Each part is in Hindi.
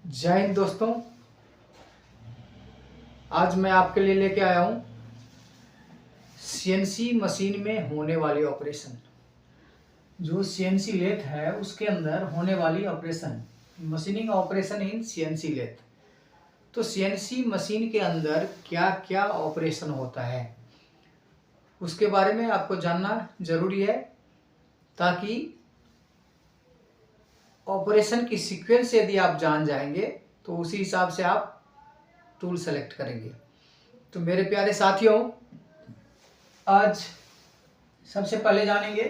जय हिंद दोस्तों। आज मैं आपके लिए लेके आया हूँ सीएनसी मशीन में होने वाली ऑपरेशन। जो सीएनसी लेथ है उसके अंदर होने वाली operation, machining operation in CNC lathe. तो सीएनसी मशीन के अंदर क्या क्या ऑपरेशन होता है उसके बारे में आपको जानना जरूरी है, ताकि ऑपरेशन की सीक्वेंस यदि आप जान जाएंगे तो उसी हिसाब से आप टूल सेलेक्ट करेंगे। तो मेरे प्यारे साथियों, आज सबसे पहले जानेंगे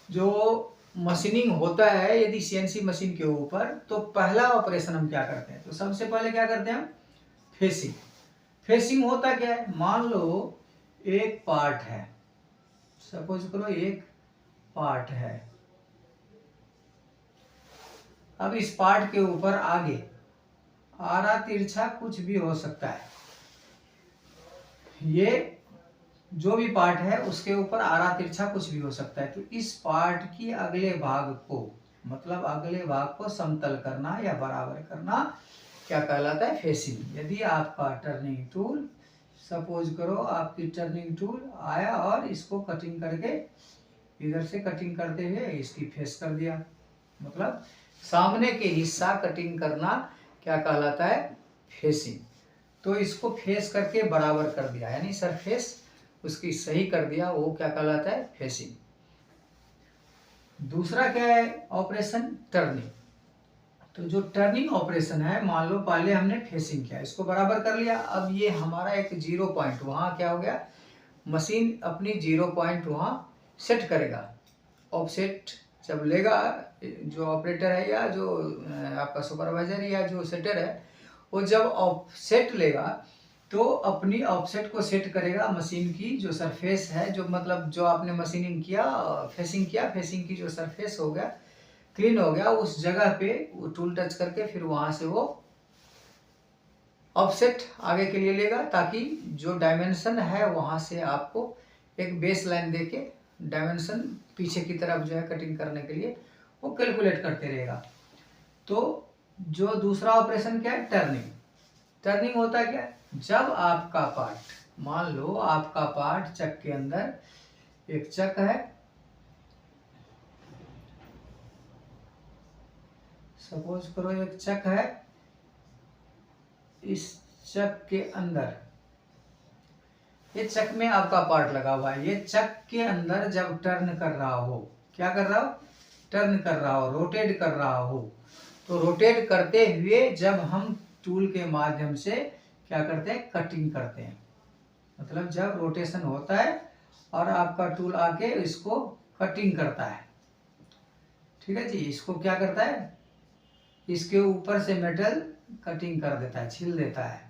जो मशीनिंग होता है यदि सीएनसी मशीन के ऊपर, तो पहला ऑपरेशन हम क्या करते हैं। तो सबसे पहले क्या करते हैं हम, फेसिंग। फेसिंग होता क्या है, मान लो एक पार्ट है, सपोज करो एक पार्ट है। अब इस पार्ट के ऊपर आगे आरा तिरछा कुछ भी हो सकता है। ये जो भी पार्ट है उसके ऊपर आरा तिरछा कुछ भी हो सकता है। तो इस पार्ट की अगले भाग को, मतलब अगले भाग को समतल करना या बराबर करना क्या कहलाता है, फेसिंग। यदि आपका टर्निंग टूल, सपोज करो आपकी टर्निंग टूल आया और इसको कटिंग करके इधर से कटिंग करते हुए इसकी फेस कर दिया, मतलब सामने के हिस्सा कटिंग करना क्या कहलाता है, फेसिंग। तो इसको फेस करके बराबर कर दिया, यानी सरफेस उसकी सही कर दिया, वो क्या कहलाता है, फेसिंग। दूसरा क्या है ऑपरेशन, टर्निंग। तो जो टर्निंग ऑपरेशन है, मान लो पहले हमने फेसिंग किया, इसको बराबर कर लिया। अब ये हमारा एक जीरो पॉइंट वहाँ क्या हो गया, मशीन अपनी जीरो पॉइंट वहाँ सेट करेगा। ऑफसेट जब लेगा जो ऑपरेटर है या जो आपका सुपरवाइजर या जो सेटर है, वो जब ऑफसेट लेगा तो अपनी ऑफसेट को सेट करेगा मशीन की जो सरफेस है, जो मतलब जो आपने मशीनिंग किया, फेसिंग किया, फेसिंग की जो सरफेस हो गया, क्लीन हो गया, उस जगह पे वो टूल टच करके फिर वहां से वो ऑफसेट आगे के लिए लेगा, ताकि जो डायमेंशन है वहां से आपको एक बेस लाइन देके डायमेंशन पीछे की तरफ जो है कटिंग करने के लिए वो कैलकुलेट करते रहेगा। तो जो दूसरा ऑपरेशन क्या है, टर्निंग। टर्निंग होता है क्या, जब आपका पार्ट, मान लो आपका पार्ट चक के अंदर एक चक है, सपोज करो एक चक है, इस चक के अंदर, ये चक में आपका पार्ट लगा हुआ है, ये चक के अंदर जब टर्न कर रहा हो, क्या कर रहा हो, टर्न कर रहा हो, रोटेट कर रहा हो, तो रोटेट करते हुए जब हम टूल के माध्यम से क्या करते हैं, कटिंग करते हैं। मतलब जब रोटेशन होता है और आपका टूल आके इसको कटिंग करता है, ठीक है जी, इसको क्या करता है, इसके ऊपर से मेटल कटिंग कर देता है, छील देता है।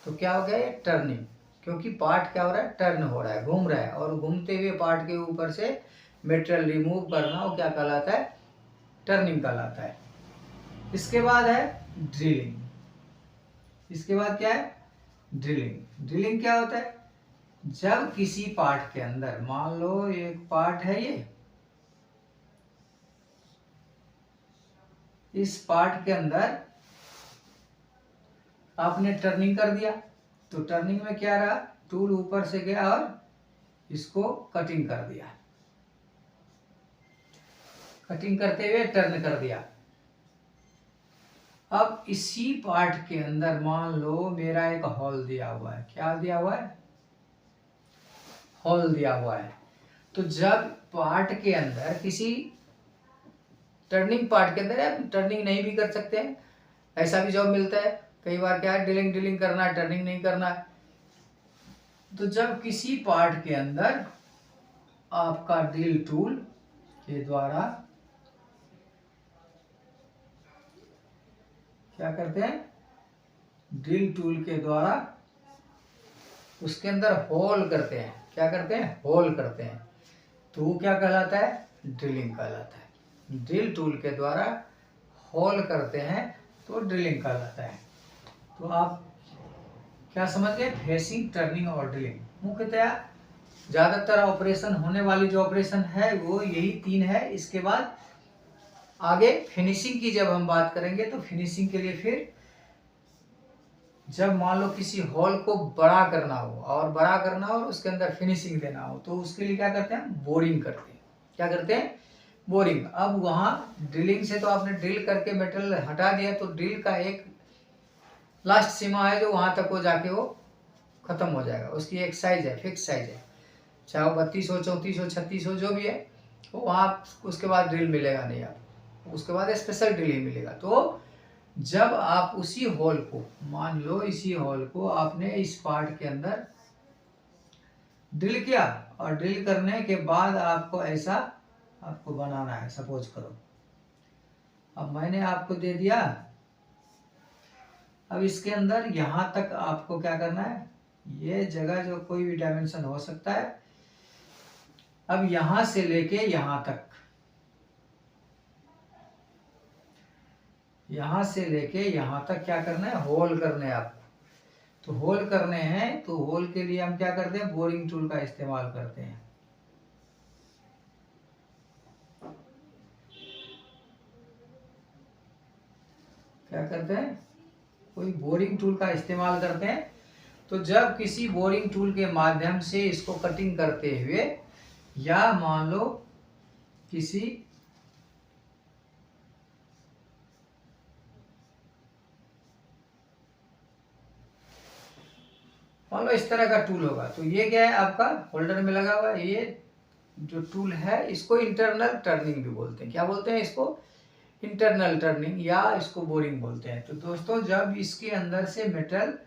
तो क्या हो गया, ये टर्निंग, क्योंकि पार्ट क्या हो रहा है, टर्न हो रहा है, घूम रहा है, और घूमते हुए पार्ट के ऊपर से मेटेरियल रिमूव करना वो क्या कहलाता है, टर्निंग कहलाता है। इसके बाद है ड्रिलिंग। इसके बाद क्या है, ड्रिलिंग। ड्रिलिंग क्या होता है, जब किसी पार्ट के अंदर, मान लो एक पार्ट है ये, इस पार्ट के अंदर आपने टर्निंग कर दिया, तो टर्निंग में क्या रहा, टूल ऊपर से गया और इसको कटिंग कर दिया, कटिंग करते हुए टर्न कर दिया। अब इसी पार्ट के अंदर मान लो मेरा एक होल दिया हुआ है, क्या दिया हुआ है, होल दिया हुआ है। तो जब पार्ट के अंदर किसी टर्निंग पार्ट के अंदर टर्निंग नहीं भी कर सकते हैं, ऐसा भी जॉब मिलता है कई बार, क्या है, ड्रिलिंग ड्रिलिंग करना है, टर्निंग नहीं करना है। तो जब किसी पार्ट के अंदर आपका ड्रिल टूल के द्वारा क्या करते हैं, ड्रिल टूल के द्वारा उसके अंदर होल करते हैं, क्या करते हैं, होल करते हैं, तो वो क्या कहलाता है, ड्रिलिंग कहलाता है। ड्रिल टूल के द्वारा होल करते हैं तो ड्रिलिंग कहलाता है। तो आप क्या समझ गए, फेसिंग, टर्निंग और ड्रिलिंग। मुख्यतः ज्यादातर ऑपरेशन होने वाली जो ऑपरेशन है वो यही तीन है। इसके बाद आगे फिनिशिंग की जब हम बात करेंगे तो फिनिशिंग के लिए फिर जब मान लो किसी हॉल को बड़ा करना हो और उसके अंदर फिनिशिंग देना हो तो उसके लिए क्या करते हैं, बोरिंग करते हैं। क्या करते हैं, बोरिंग। अब वहां ड्रिलिंग से तो आपने ड्रिल करके मेटल हटा दिया, तो ड्रिल का एक लास्ट सीमा है जो वहां तक हो जाके वो खत्म हो जाएगा। उसकी एक साइज है, फिक्स साइज है, चाहे वो 32 हो, 34 हो, 36 हो, जो भी है वो वहाँ उसके बाद ड्रिल मिलेगा नहीं आपको, उसके बाद स्पेशल ड्रिल ही मिलेगा। तो जब आप उसी हॉल को, मान लो इसी हॉल को आपने इस पार्ट के अंदर ड्रिल किया और ड्रिल करने के बाद आपको ऐसा आपको बनाना है, सपोज करो अब मैंने आपको दे दिया। अब इसके अंदर यहां तक आपको क्या करना है, ये जगह जो कोई भी डायमेंशन हो सकता है। अब यहां से लेके यहां तक, यहां से लेके यहां तक क्या करना है, होल करने हैं आपको। तो होल करने हैं तो होल के लिए हम क्या करते हैं, बोरिंग टूल का इस्तेमाल करते हैं। क्या करते हैं, कोई बोरिंग टूल का इस्तेमाल करते हैं। तो जब किसी बोरिंग टूल के माध्यम से इसको कटिंग करते हुए, या मान लो किसी मान लो इस तरह का टूल होगा, तो ये क्या है आपका होल्डर में लगा हुआ है। ये जो टूल है इसको इंटरनल टर्निंग भी बोलते हैं। क्या बोलते हैं इसको, इंटरनल टर्निंग, या इसको बोरिंग बोलते हैं। तो दोस्तों जब इसके अंदर से मेटल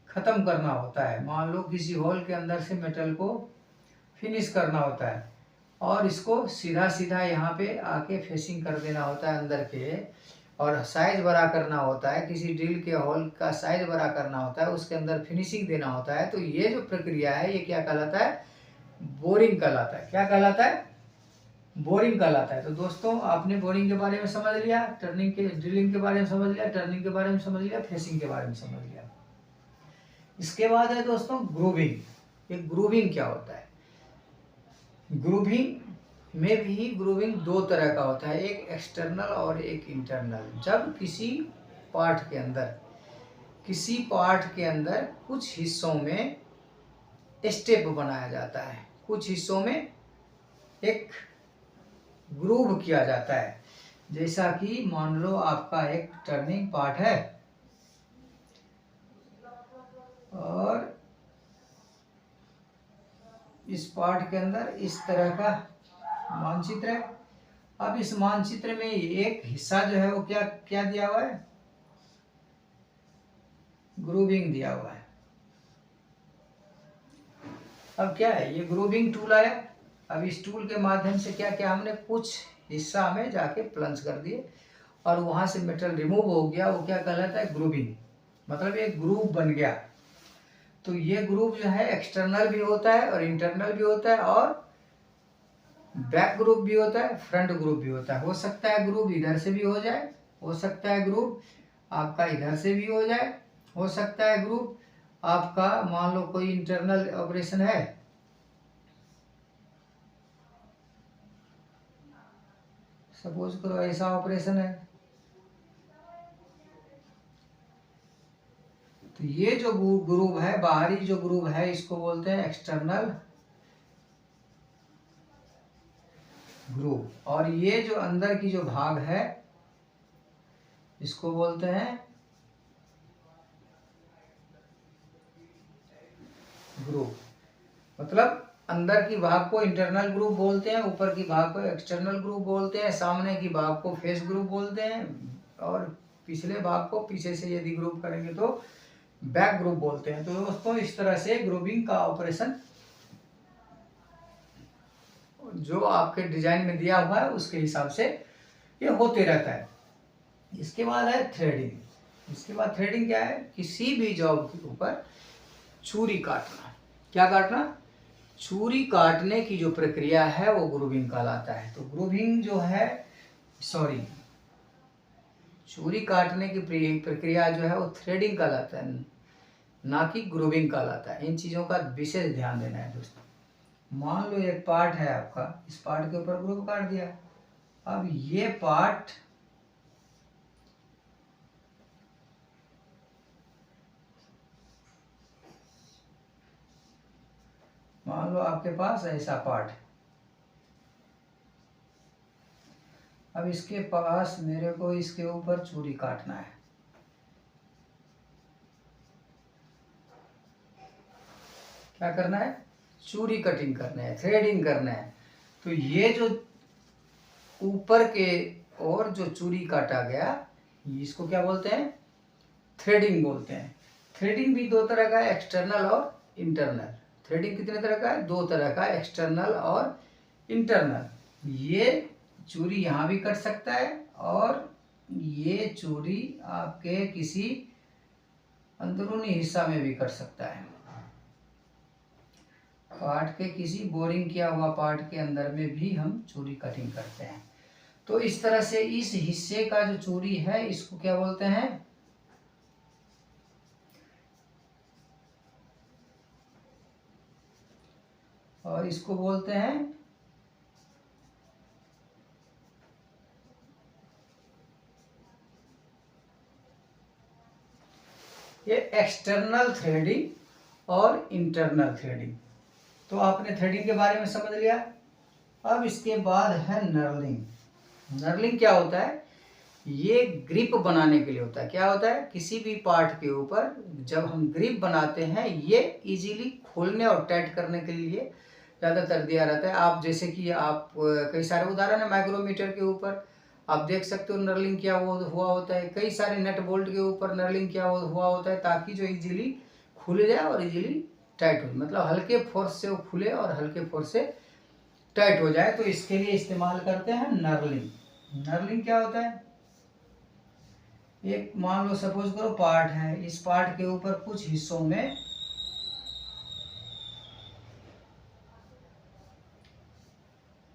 खत्म करना होता है, मान लो किसी होल के अंदर से मेटल को फिनिश करना होता है और इसको सीधा सीधा यहाँ पे आके फेसिंग कर देना होता है अंदर के, और साइज बड़ा करना होता है, किसी ड्रिल के होल का साइज बड़ा करना होता है, उसके अंदर फिनिशिंग देना होता है। तो ये जो प्रक्रिया है ये क्या कहलाता है, बोरिंग कहलाता है। क्या कहलाता है, बोरिंग कहलाता है। तो दोस्तों आपने बोरिंग के बारे में समझ लिया, टर्निंग के ड्रिलिंग के बारे में समझ लिया, टर्निंग के बारे में समझ लिया, फेसिंग के बारे में समझ लिया। इसके बाद है दोस्तों ग्रूविंग। ये ग्रूविंग क्या होता है, ग्रूविंग में भी ग्रूविंग दो तरह का होता है, एक एक्सटर्नल और एक इंटरनल। जब किसी पार्ट के अंदर कुछ हिस्सों में स्टेप बनाया जाता है, कुछ हिस्सों में एक ग्रूव किया जाता है। जैसा कि मान लो आपका एक टर्निंग पार्ट है और इस पार्ट के अंदर इस तरह का मानचित्र है। अब इस मानचित्र में एक हिस्सा जो है वो क्या क्या दिया हुआ है, ग्रूविंग दिया हुआ है। अब क्या है, ये ग्रूविंग टूल आया। अब इस टूल के माध्यम से क्या क्या हमने कुछ हिस्सा में जाके प्लंज कर दिए और वहां से मेटल रिमूव हो गया, वो क्या कहलाता है, ग्रूविंग। मतलब एक ग्रूव बन गया। तो ये ग्रूव जो है एक्सटर्नल भी होता है और इंटरनल भी होता है, और बैक ग्रूव भी होता है, फ्रंट ग्रूव भी होता है। हो सकता है ग्रूव इधर से भी हो जाए, हो सकता है ग्रूव आपका इधर से भी हो जाए, हो सकता है ग्रूव आपका मान लो कोई इंटरनल ऑपरेशन है, सपोज करो ऐसा ऑपरेशन है, तो ये जो ग्रूव है, बाहरी जो ग्रूव है, इसको बोलते हैं एक्सटर्नल ग्रूव। और ये जो अंदर की जो भाग है इसको बोलते हैं ग्रूव। मतलब अंदर की भाग को इंटरनल ग्रूव बोलते हैं, ऊपर की भाग को एक्सटर्नल ग्रूव बोलते हैं, सामने की भाग को फेस ग्रूव बोलते हैं, और पिछले भाग को पीछे से यदि ग्रूव करेंगे तो बैक ग्रूव बोलते हैं। तो दोस्तों इस तरह से ग्रूविंग का ऑपरेशन जो आपके डिजाइन में दिया हुआ है उसके हिसाब से ये होते रहता है। इसके बाद है थ्रेडिंग। इसके बाद थ्रेडिंग क्या है, किसी भी जॉब के ऊपर छुरी काटना। क्या काटना, छुरी काटने की जो प्रक्रिया है वो ग्रूविंग कहलाता है। तो ग्रूविंग जो है, सॉरी, छुरी काटने की प्रक्रिया जो है वो थ्रेडिंग कहलाता है, ना कि ग्रूविंग कहलाता है। इन चीज़ों का विशेष ध्यान देना है दोस्तों। मान लो एक पार्ट है आपका, इस पार्ट के ऊपर ग्रूव काट दिया। अब ये पार्ट मान लो आपके पास ऐसा पार्ट, अब इसके पास मेरे को इसके ऊपर चूड़ी काटना है। क्या करना है? चूड़ी कटिंग करना है, थ्रेडिंग करना है। तो ये जो ऊपर के और जो चूड़ी काटा गया, इसको क्या बोलते हैं? थ्रेडिंग बोलते हैं। थ्रेडिंग भी दो तरह का है, एक्सटर्नल और इंटरनल। थ्रेडिंग कितने तरह का है? दो तरह का, एक्सटर्नल और इंटरनल। ये चूड़ी यहाँ भी कट सकता है और ये चूड़ी आपके किसी अंदरूनी हिस्सा में भी कट सकता है। पार्ट के किसी बोरिंग किया हुआ पार्ट के अंदर में भी हम चूड़ी कटिंग करते हैं। तो इस तरह से इस हिस्से का जो चूड़ी है इसको क्या बोलते हैं? और इसको बोलते हैं ये एक्सटर्नल थ्रेडिंग और इंटरनल थ्रेडिंग। तो आपने थ्रेडिंग के बारे में समझ लिया। अब इसके बाद है नर्लिंग। नर्लिंग क्या होता है? ये ग्रिप बनाने के लिए होता है। क्या होता है? किसी भी पार्ट के ऊपर जब हम ग्रिप बनाते हैं, ये इजीली खोलने और टाइट करने के लिए ज़्यादातर दिया रहता है। आप जैसे कि आप कई सारे उदाहरण है, माइक्रोमीटर के ऊपर आप देख सकते हो नर्लिंग क्या हुआ होता है। कई सारे नट बोल्ट के ऊपर नर्लिंग क्या हुआ होता है, ताकि जो इजीली खुल जाए और इजीली टाइट हो, मतलब हल्के फोर्स से वो खुले और हल्के फोर्स से टाइट हो जाए। तो इसके लिए इस्तेमाल करते हैं नर्लिंग। नर्लिंग क्या होता है? एक मान लो सपोज करो पार्ट है, इस पार्ट के ऊपर कुछ हिस्सों में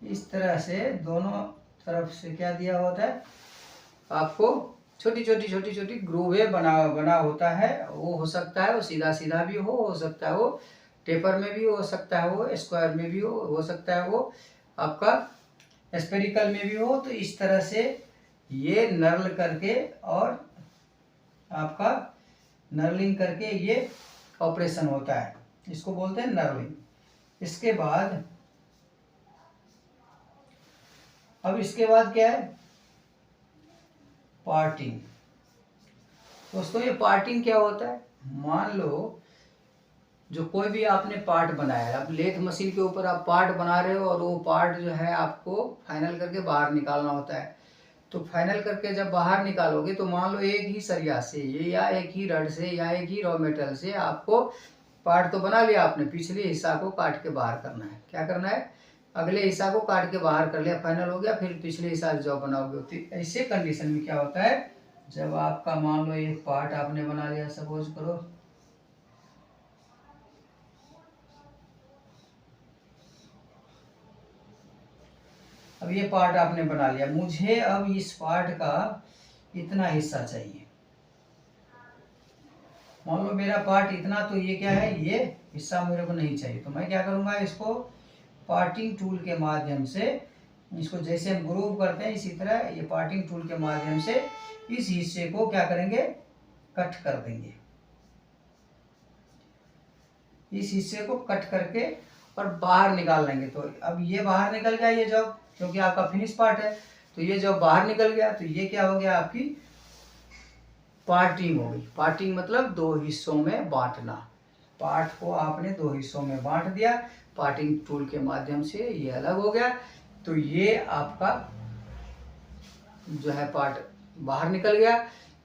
इस तरह से दोनों तरफ से क्या दिया होता है, आपको छोटी छोटी ग्रूवे बना होता है। वो हो सकता है वो सीधा सीधा भी हो सकता है वो टेपर में भी हो सकता है, वो स्क्वायर में भी हो सकता है वो आपका स्फेरिकल में भी हो। तो इस तरह से ये नर्ल करके और आपका नर्लिंग करके ये ऑपरेशन होता है, इसको बोलते हैं नर्लिंग। इसके बाद अब इसके बाद क्या है? पार्टिंग। दोस्तों ये पार्टिंग क्या होता है? मान लो जो कोई भी आपने पार्ट बनाया है, अब लेथ मशीन के ऊपर आप पार्ट बना रहे हो और वो पार्ट जो है आपको फाइनल करके बाहर निकालना होता है। तो फाइनल करके जब बाहर निकालोगे तो मान लो एक ही सरिया से ये या एक ही रड से या एक ही रॉ मेटेरियल से आपको पार्ट तो बना लिया आपने, पिछले हिस्सा को काट के बाहर करना है। क्या करना है? अगले हिस्सा को काट के बाहर कर लिया, फाइनल हो गया, फिर पिछले हिस्सा जो बनाओगे। तो ऐसे कंडीशन में क्या होता है, जब आपका मान लो एक पार्ट आपने बना लिया, सपोज करो अब ये पार्ट आपने बना लिया, मुझे अब इस पार्ट का इतना हिस्सा चाहिए। मान लो मेरा पार्ट इतना, तो ये क्या है, ये हिस्सा मेरे को नहीं चाहिए। तो मैं क्या करूंगा, इसको पार्टिंग टूल के माध्यम से, इसको जैसे हम ग्रूव करते हैं इसी तरह ये पार्टिंग टूल के माध्यम से इस हिस्से को क्या करेंगे, कट कर देंगे। इस हिस्से को कट करके और बाहर निकाल लेंगे। तो अब ये बाहर निकल गया ये जॉब, क्योंकि आपका फिनिश पार्ट है। तो ये जब बाहर निकल गया तो ये क्या हो गया, आपकी पार्टिंग हो गई। पार्टिंग मतलब दो हिस्सों में बांटना। पार्ट को आपने दो हिस्सों में बांट दिया, पार्टिंग टूल के माध्यम से ये अलग हो गया। तो ये आपका जो है पार्ट बाहर निकल गया।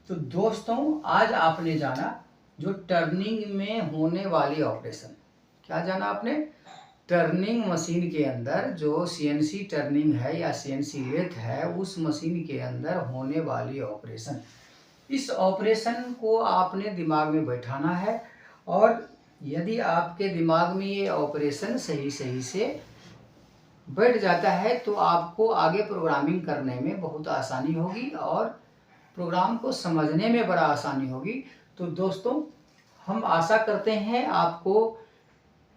तो दोस्तों आज आपने जाना जो टर्निंग में होने वाली ऑपरेशन। क्या जाना आपने? टर्निंग मशीन के अंदर जो सीएनसी टर्निंग है या सीएनसी लेथ है, उस मशीन के अंदर होने वाली ऑपरेशन। इस ऑपरेशन को आपने दिमाग में बैठाना है, और यदि आपके दिमाग में ये ऑपरेशन सही से बैठ जाता है तो आपको आगे प्रोग्रामिंग करने में बहुत आसानी होगी और प्रोग्राम को समझने में बड़ा आसानी होगी। तो दोस्तों हम आशा करते हैं आपको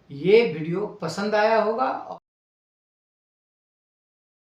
ये वीडियो पसंद आया होगा।